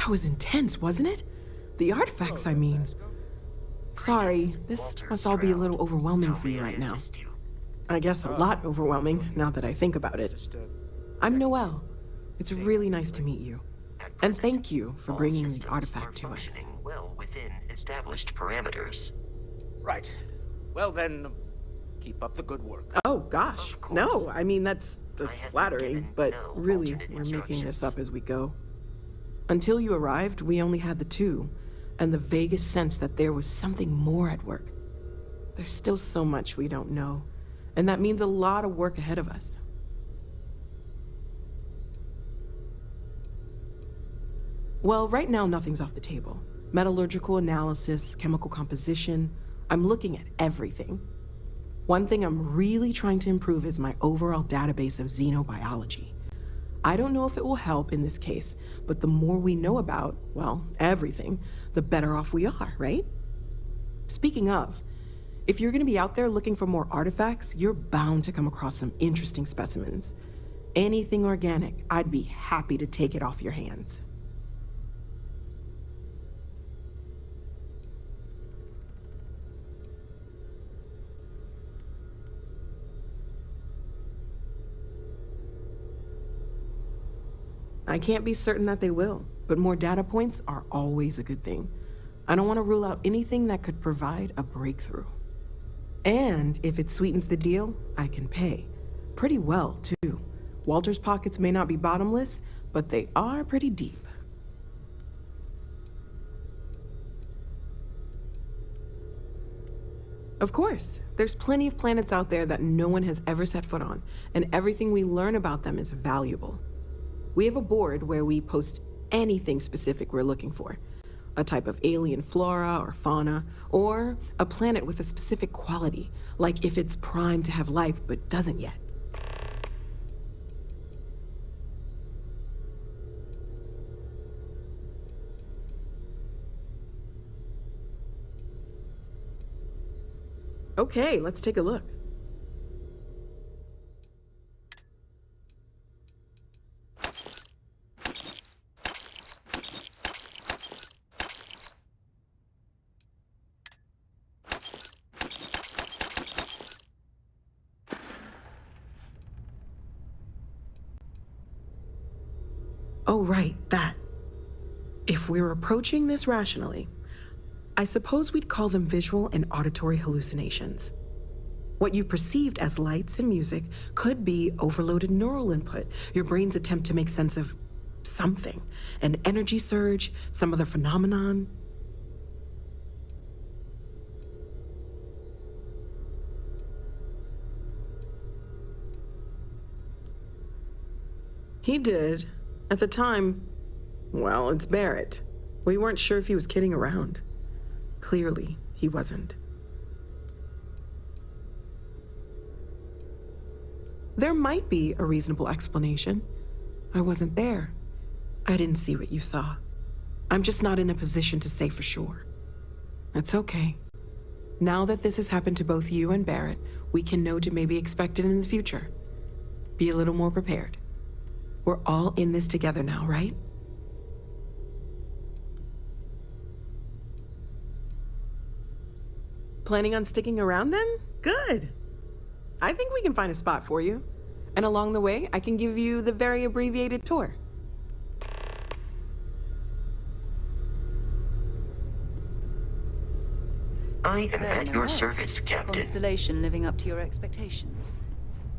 That was intense, wasn't it? The artifacts, I mean. Sorry, this must all be a little overwhelming for you right now. I guess a lot overwhelming, now that I think about it. I'm Noelle. It's really nice to meet you. And thank you for bringing the artifact to us. Well within established parameters. Right. Well then, keep up the good work. Oh, gosh. No, I mean, that's flattering, but really, we're making this up as we go. Until you arrived, we only had the two, and the vaguest sense that there was something more at work. There's still so much we don't know, and that means a lot of work ahead of us. Well, right now, nothing's off the table. Metallurgical analysis, chemical composition, I'm looking at everything. One thing I'm really trying to improve is my overall database of xenobiology. I don't know if it will help in this case, but the more we know about, well, everything, the better off we are, right? Speaking of, if you're gonna be out there looking for more artifacts, you're bound to come across some interesting specimens. Anything organic, I'd be happy to take it off your hands. I can't be certain that they will, but more data points are always a good thing. I don't want to rule out anything that could provide a breakthrough. And if it sweetens the deal, I can pay. Pretty well, too. Walter's pockets may not be bottomless, but they are pretty deep. Of course, there's plenty of planets out there that no one has ever set foot on, and everything we learn about them is valuable. We have a board where we post anything specific we're looking for. A type of alien flora or fauna, or a planet with a specific quality, like if it's primed to have life but doesn't yet. Okay, let's take a look. Oh, right, that. If we're approaching this rationally, I suppose we'd call them visual and auditory hallucinations. What you perceived as lights and music could be overloaded neural input, your brain's attempt to make sense of something, an energy surge, some other phenomenon. He did. At the time, well, it's Barrett. We weren't sure if he was kidding around. Clearly, he wasn't. There might be a reasonable explanation. I wasn't there. I didn't see what you saw. I'm just not in a position to say for sure. It's okay. Now that this has happened to both you and Barrett, we can know to maybe expect it in the future. Be a little more prepared. We're all in this together now, right? Planning on sticking around then? Good. I think we can find a spot for you. And along the way, I can give you the very abbreviated tour. I am at your service, Captain. Constellation living up to your expectations.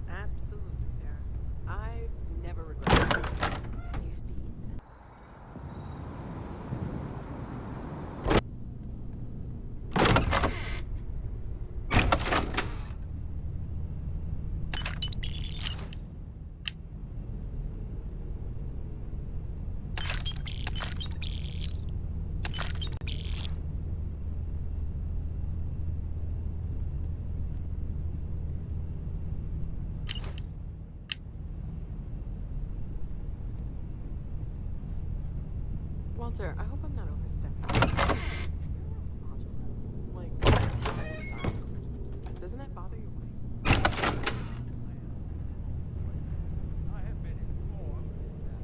Absolutely, Sarah. I've never regretted it. Walter, I hope I'm not overstepping. Like, doesn't that bother you? I have been informed that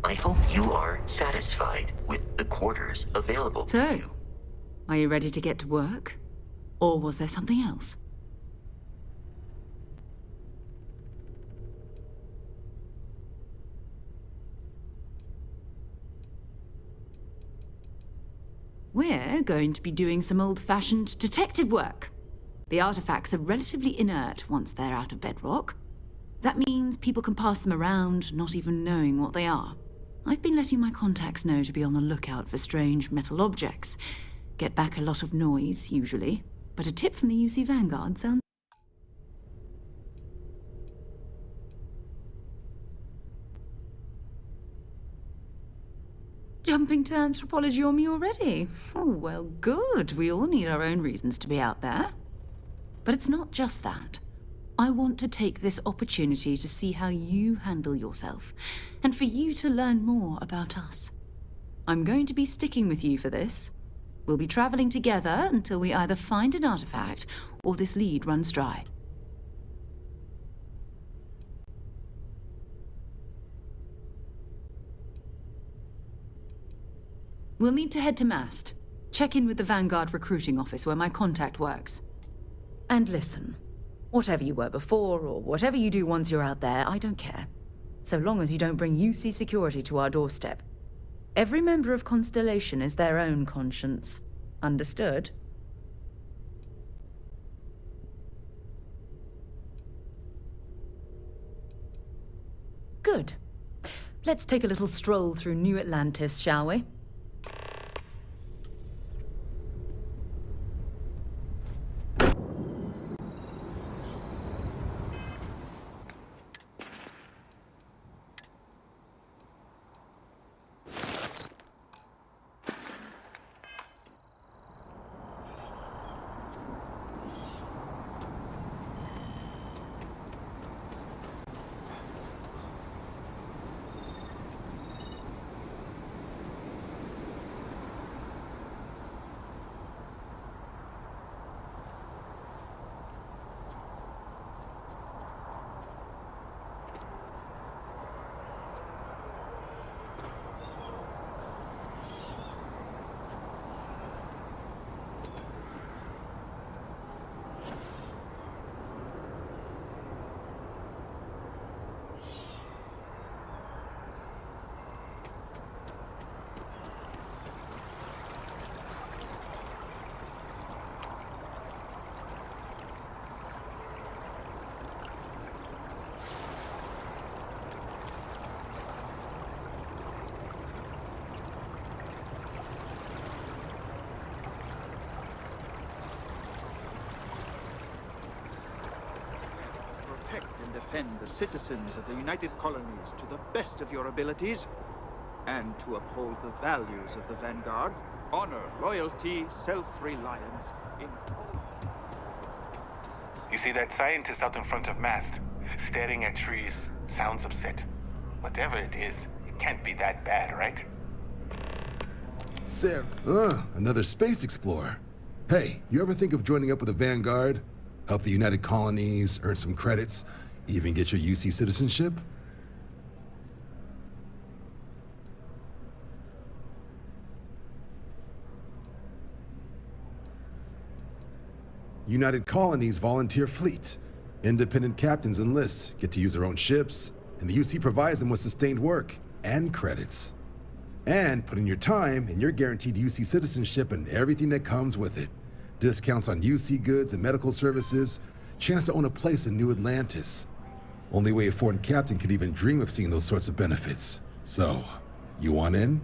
I hope you are satisfied with the quarters available to So, you. are you ready to get to work? Or was there something else? We're going to be doing some old-fashioned detective work. The artifacts are relatively inert once they're out of bedrock. That means people can pass them around, not even knowing what they are. I've been letting my contacts know to be on the lookout for strange metal objects. Get back a lot of noise, usually. But a tip from the UC Vanguard sounds... Jumping to anthropology on me already? Oh, well, good. We all need our own reasons to be out there. But it's not just that. I want to take this opportunity to see how you handle yourself, and for you to learn more about us. I'm going to be sticking with you for this. We'll be traveling together until we either find an artifact or this lead runs dry. We'll need to head to Mast. Check in with the Vanguard recruiting office where my contact works. And listen, whatever you were before or whatever you do once you're out there, I don't care. So long as you don't bring UC security to our doorstep. Every member of Constellation is their own conscience. Understood? Good. Let's take a little stroll through New Atlantis, shall we? Protect and defend the citizens of the United Colonies to the best of your abilities, and to uphold the values of the Vanguard: honor, loyalty, self-reliance. You see that scientist out in front of Mast, staring at trees, sounds upset. Whatever it is, it can't be that bad, right? Sarah, another space explorer. Hey, you ever think of joining up with the Vanguard? Help the United Colonies, earn some credits, even get your UC citizenship? United Colonies volunteer fleet. Independent captains enlist, get to use their own ships, and the UC provides them with sustained work and credits. And put in your time, and you're guaranteed UC citizenship and everything that comes with it. Discounts on UC goods and medical services, chance to own a place in New Atlantis. Only way a foreign captain could even dream of seeing those sorts of benefits. So, you want in?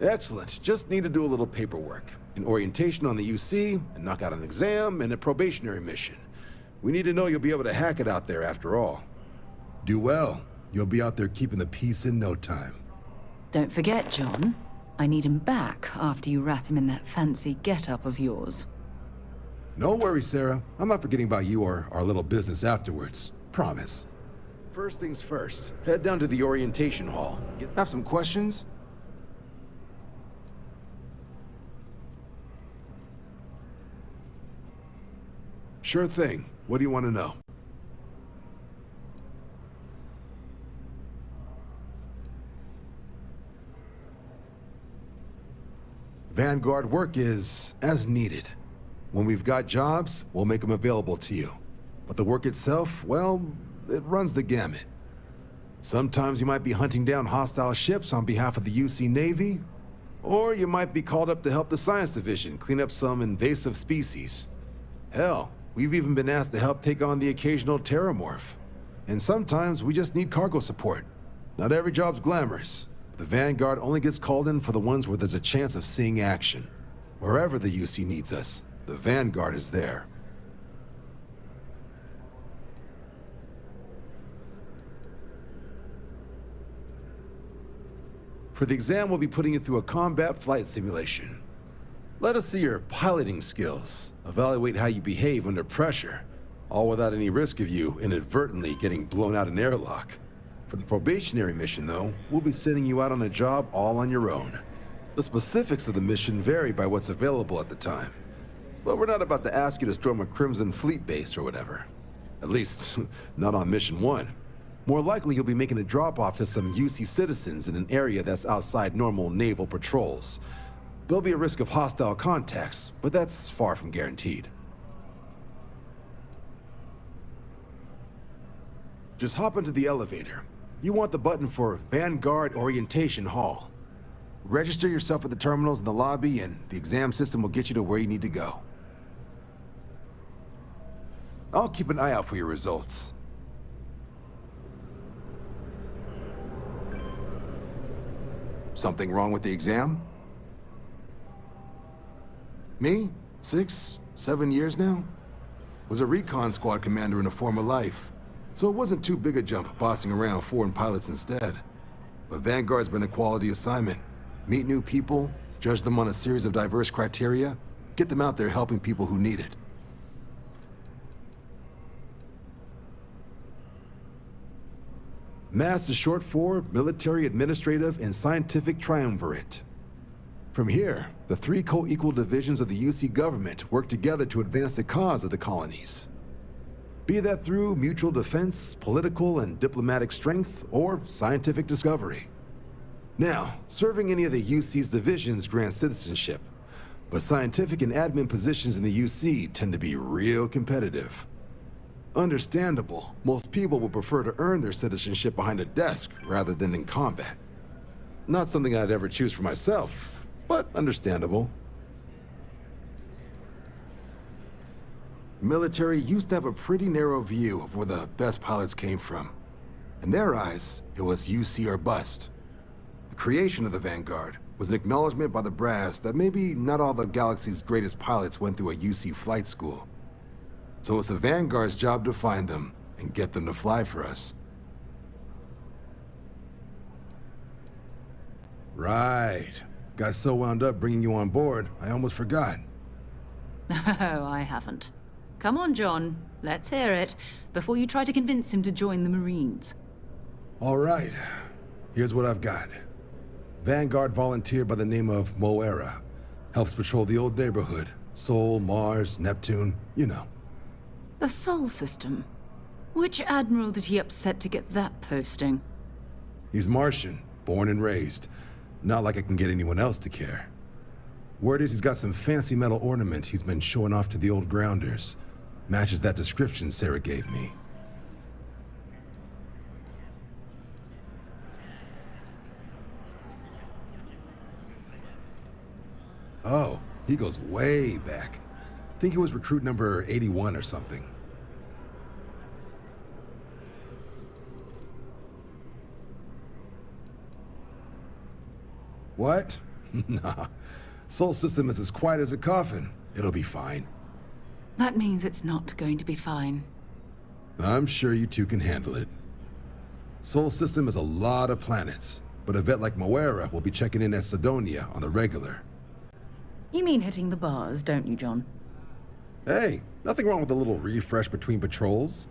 Excellent. Just need to do a little paperwork. An orientation on the UC, and knock out an exam, and a probationary mission. We need to know you'll be able to hack it out there after all. Do well. You'll be out there keeping the peace in no time. Don't forget, John. I need him back after you wrap him in that fancy get-up of yours. No worries, Sarah. I'm not forgetting about you or our little business afterwards. Promise. First things first, head down to the orientation hall. Have some questions? Sure thing. What do you want to know? Vanguard work is as needed. When we've got jobs, we'll make them available to you. But the work itself, well, it runs the gamut. Sometimes you might be hunting down hostile ships on behalf of the UC Navy, or you might be called up to help the Science Division clean up some invasive species. Hell, we've even been asked to help take on the occasional terramorph. And sometimes we just need cargo support. Not every job's glamorous. The Vanguard only gets called in for the ones where there's a chance of seeing action. Wherever the UC needs us, the Vanguard is there. For the exam, we'll be putting you through a combat flight simulation. Let us see your piloting skills, evaluate how you behave under pressure, all without any risk of you inadvertently getting blown out an airlock. For the probationary mission, though, we'll be sending you out on a job all on your own. The specifics of the mission vary by what's available at the time. But we're not about to ask you to storm a Crimson Fleet base or whatever. At least, not on Mission 1. More likely, you'll be making a drop-off to some UC citizens in an area that's outside normal naval patrols. There'll be a risk of hostile contacts, but that's far from guaranteed. Just hop into the elevator. You want the button for Vanguard Orientation Hall. Register yourself at the terminals in the lobby, and the exam system will get you to where you need to go. I'll keep an eye out for your results. Something wrong with the exam? Me? 6, 7 years now? Was a recon squad commander in a former life, so it wasn't too big a jump bossing around foreign pilots instead. But Vanguard's been a quality assignment. Meet new people, judge them on a series of diverse criteria, get them out there helping people who need it. MAST is short for Military, Administrative, and Scientific Triumvirate. From here, the 3 co-equal divisions of the UC government work together to advance the cause of the colonies. Be that through mutual defense, political and diplomatic strength, or scientific discovery. Now, serving any of the UC's divisions grants citizenship, but scientific and admin positions in the UC tend to be real competitive. Understandable, most people would prefer to earn their citizenship behind a desk rather than in combat. Not something I'd ever choose for myself, but understandable. Military used to have a pretty narrow view of where the best pilots came from. In their eyes, it was UC or bust. The creation of the Vanguard was an acknowledgement by the brass that maybe not all the galaxy's greatest pilots went through a UC flight school. So it's the Vanguard's job to find them and get them to fly for us. Right. Got so wound up bringing you on board, I almost forgot. Oh, I haven't. Come on, John. Let's hear it, before you try to convince him to join the Marines. All right. Here's what I've got. Vanguard volunteer by the name of Moera. Helps patrol the old neighborhood. Sol, Mars, Neptune, you know. The Sol system. Which admiral did he upset to get that posting? He's Martian, born and raised. Not like I can get anyone else to care. Word is he's got some fancy metal ornament he's been showing off to the old grounders. Matches that description Sarah gave me. Oh, he goes way back. Think he was recruit number 81 or something. What? Nah. Sol system is as quiet as a coffin. It'll be fine. That means it's not going to be fine. I'm sure you two can handle it. Sol system is a lot of planets, but a vet like Moera will be checking in at Sidonia on the regular. You mean hitting the bars, don't you, John? Hey, nothing wrong with a little refresh between patrols.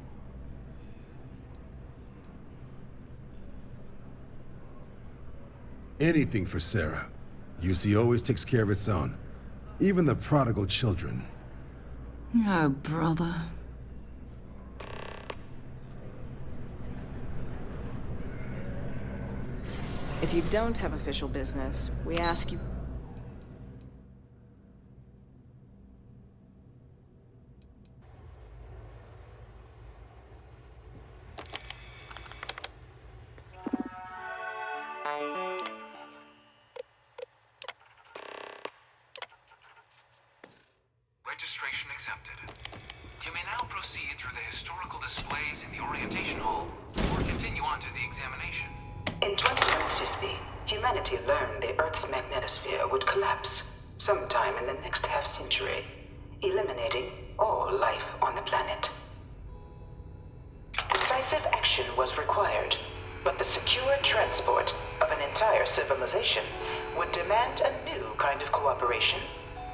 Anything for Sarah. UC always takes care of its own. Even the prodigal children. Oh, brother. If you don't have official business, we ask you... Registration accepted. You may now proceed through the historical displays in the orientation hall, or continue on to the examination. In 2150, humanity learned the Earth's magnetosphere would collapse sometime in the next half-century, eliminating all life on the planet. Decisive action was required, but the secure transport of an entire civilization would demand a new kind of cooperation,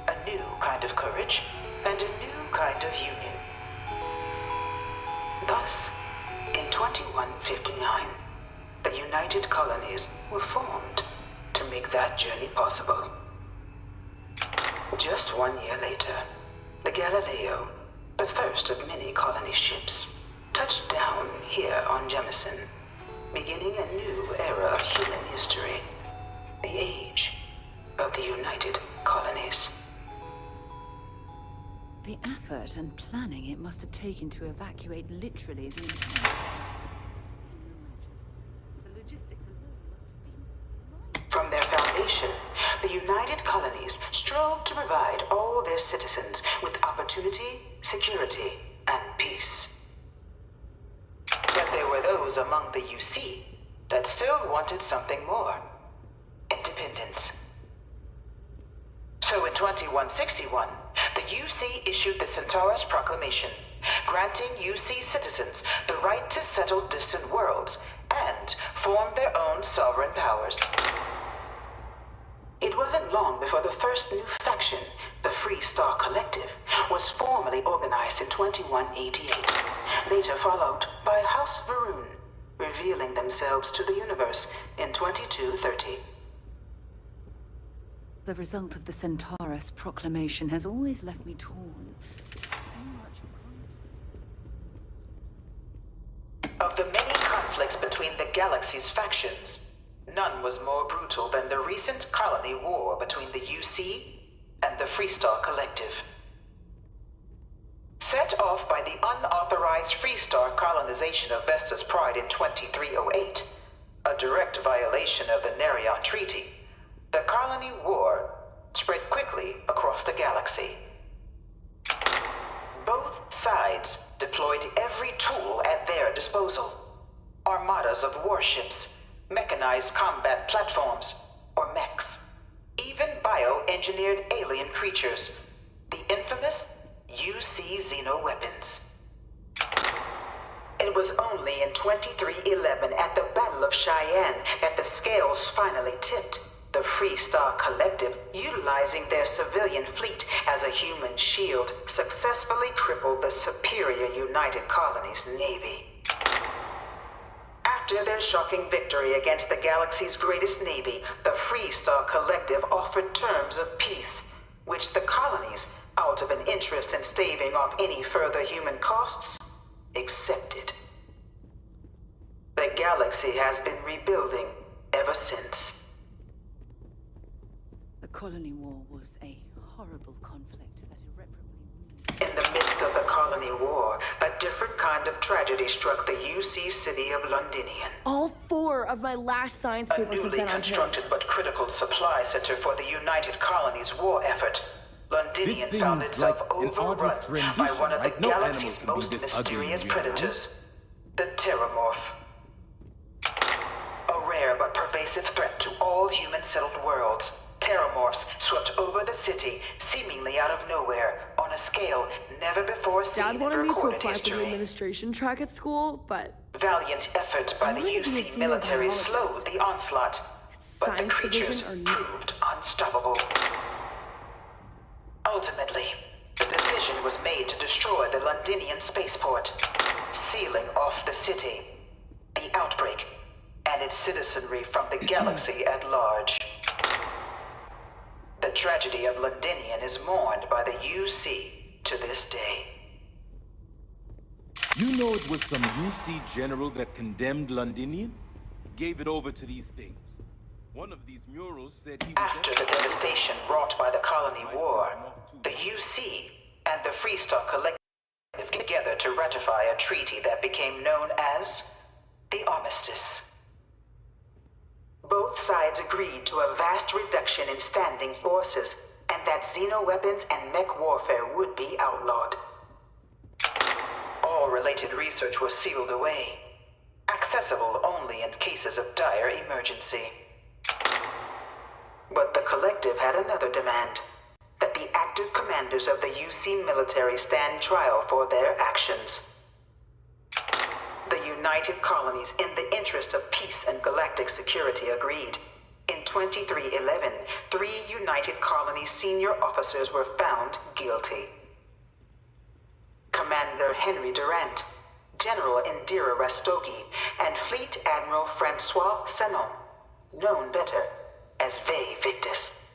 a new kind of courage, and a new kind of union. Thus, in 2159, the United Colonies were formed to make that journey possible. Just 1 year later, the Galileo, the first of many colony ships, touched down here on Jemison, beginning a new era of human history, the age of the United Colonies. The effort and planning it must have taken to evacuate literally the entire... The logistics alone must have been... From their foundation, the United Colonies strove to provide all their citizens with opportunity, security, and peace. But there were those among the UC that still wanted something more: independence. So in 2161, the UC issued the Centaurus Proclamation, granting UC citizens the right to settle distant worlds and form their own sovereign powers. It wasn't long before the first new faction, the Free Star Collective, was formally organized in 2188, later followed by House Varun, revealing themselves to the universe in 2230. The result of the Centaurus Proclamation has always left me torn. So much... Of the many conflicts between the galaxy's factions, none was more brutal than the recent colony war between the UC and the Freestar Collective. Set off by the unauthorized Freestar colonization of Vesta's Pride in 2308, a direct violation of the Nerion Treaty, the colony war spread quickly across the galaxy. Both sides deployed every tool at their disposal: armadas of warships, mechanized combat platforms, or mechs, even bio-engineered alien creatures, the infamous UC xeno-weapons. It was only in 2311 at the Battle of Cheyenne that the scales finally tipped, the Freestar Collective, utilizing their civilian fleet as a human shield, successfully crippled the superior United Colonies Navy. After their shocking victory against the galaxy's greatest navy, the Freestar Collective offered terms of peace, which the colonies, out of an interest in staving off any further human costs, accepted. The galaxy has been rebuilding ever since. The colony war was a horrible conflict that irreparably wounded... In the midst of the colony war, a different kind of tragedy struck the UC city of Londinian. All 4 of my last science A papers have newly been on constructed but terrorists. critical supply center for the United Colonies' war effort. Londinian This found thing's itself like an overrun artist's by rendition, one of right? the No galaxy's animal can be most this ugly in mysterious real predators, the Terramorph. A rare but pervasive threat to all human-settled worlds, Terramorphs swept over the city, seemingly out of nowhere, on a scale never before seen Dad in wanted me to recorded apply for the history. administration track at school, but Valiant efforts by I the wanted to be a UC military xenobiologist. slowed the onslaught, but the science creatures division or nothing. proved unstoppable. Ultimately, the decision was made to destroy the Londinian spaceport, sealing off the city, the outbreak, and its citizenry from the galaxy at large. The tragedy of Londinian is mourned by the UC to this day. You know it was some UC general that condemned Londinian? Gave it over to these things. One of these murals said he was... After the devastation wrought by the Colony War, the UC and the Freestock Collective came together to ratify a treaty that became known as the Armistice. Both sides agreed to a vast reduction in standing forces, and that xeno-weapons and mech warfare would be outlawed. All related research was sealed away, accessible only in cases of dire emergency. But the Collective had another demand, that the active commanders of the UC military stand trial for their actions. The United Colonies, in the interest of peace and galactic security, agreed. In 2311, 3 United Colonies senior officers were found guilty. Commander Henry Durant, General Indira Rastogi, and Fleet Admiral Francois Sanon, known better as Ve Victus.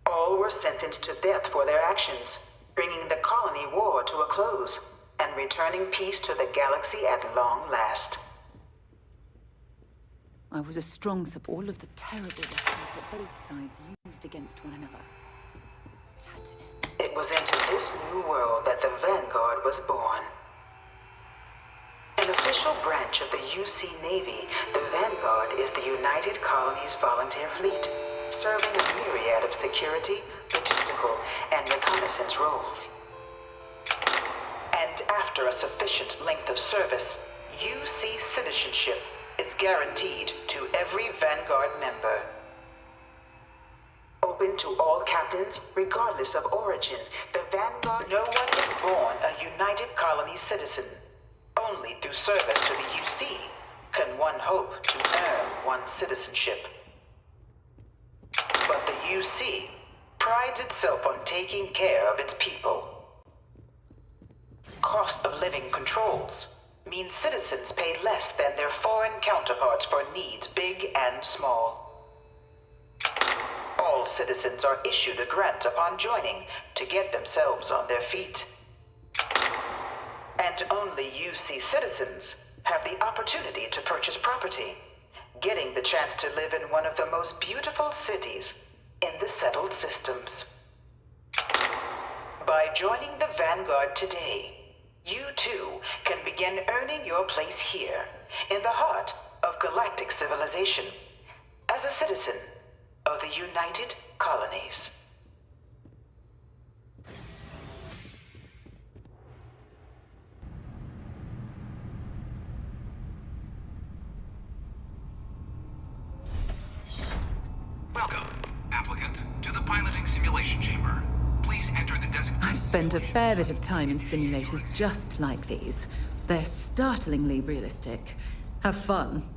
All were sentenced to death for their actions, bringing the colony war to a close and returning peace to the galaxy at long last. I was a strong support. All of the terrible weapons that both sides used against one another. It had to end. It was into this new world that the Vanguard was born. An official branch of the UC Navy, the Vanguard is the United Colonies Volunteer Fleet, serving a myriad of security, logistical, and reconnaissance roles. And after a sufficient length of service, UC citizenship is guaranteed to every Vanguard member. Open to all captains, regardless of origin, the Vanguard... No one is born a United Colonies citizen. Only through service to the UC can one hope to earn one's citizenship. But the UC prides itself on taking care of its people. Cost of living controls mean citizens pay less than their foreign counterparts for needs big and small. All citizens are issued a grant upon joining to get themselves on their feet. And only UC citizens have the opportunity to purchase property, getting the chance to live in one of the most beautiful cities in the settled systems. By joining the Vanguard today, you too can begin earning your place here, in the heart of galactic civilization, as a citizen of the United Colonies. Welcome, applicant, to the piloting simulation chamber. Please enter the designated... I've spent a fair bit of time in simulators just like these. They're startlingly realistic. Have fun.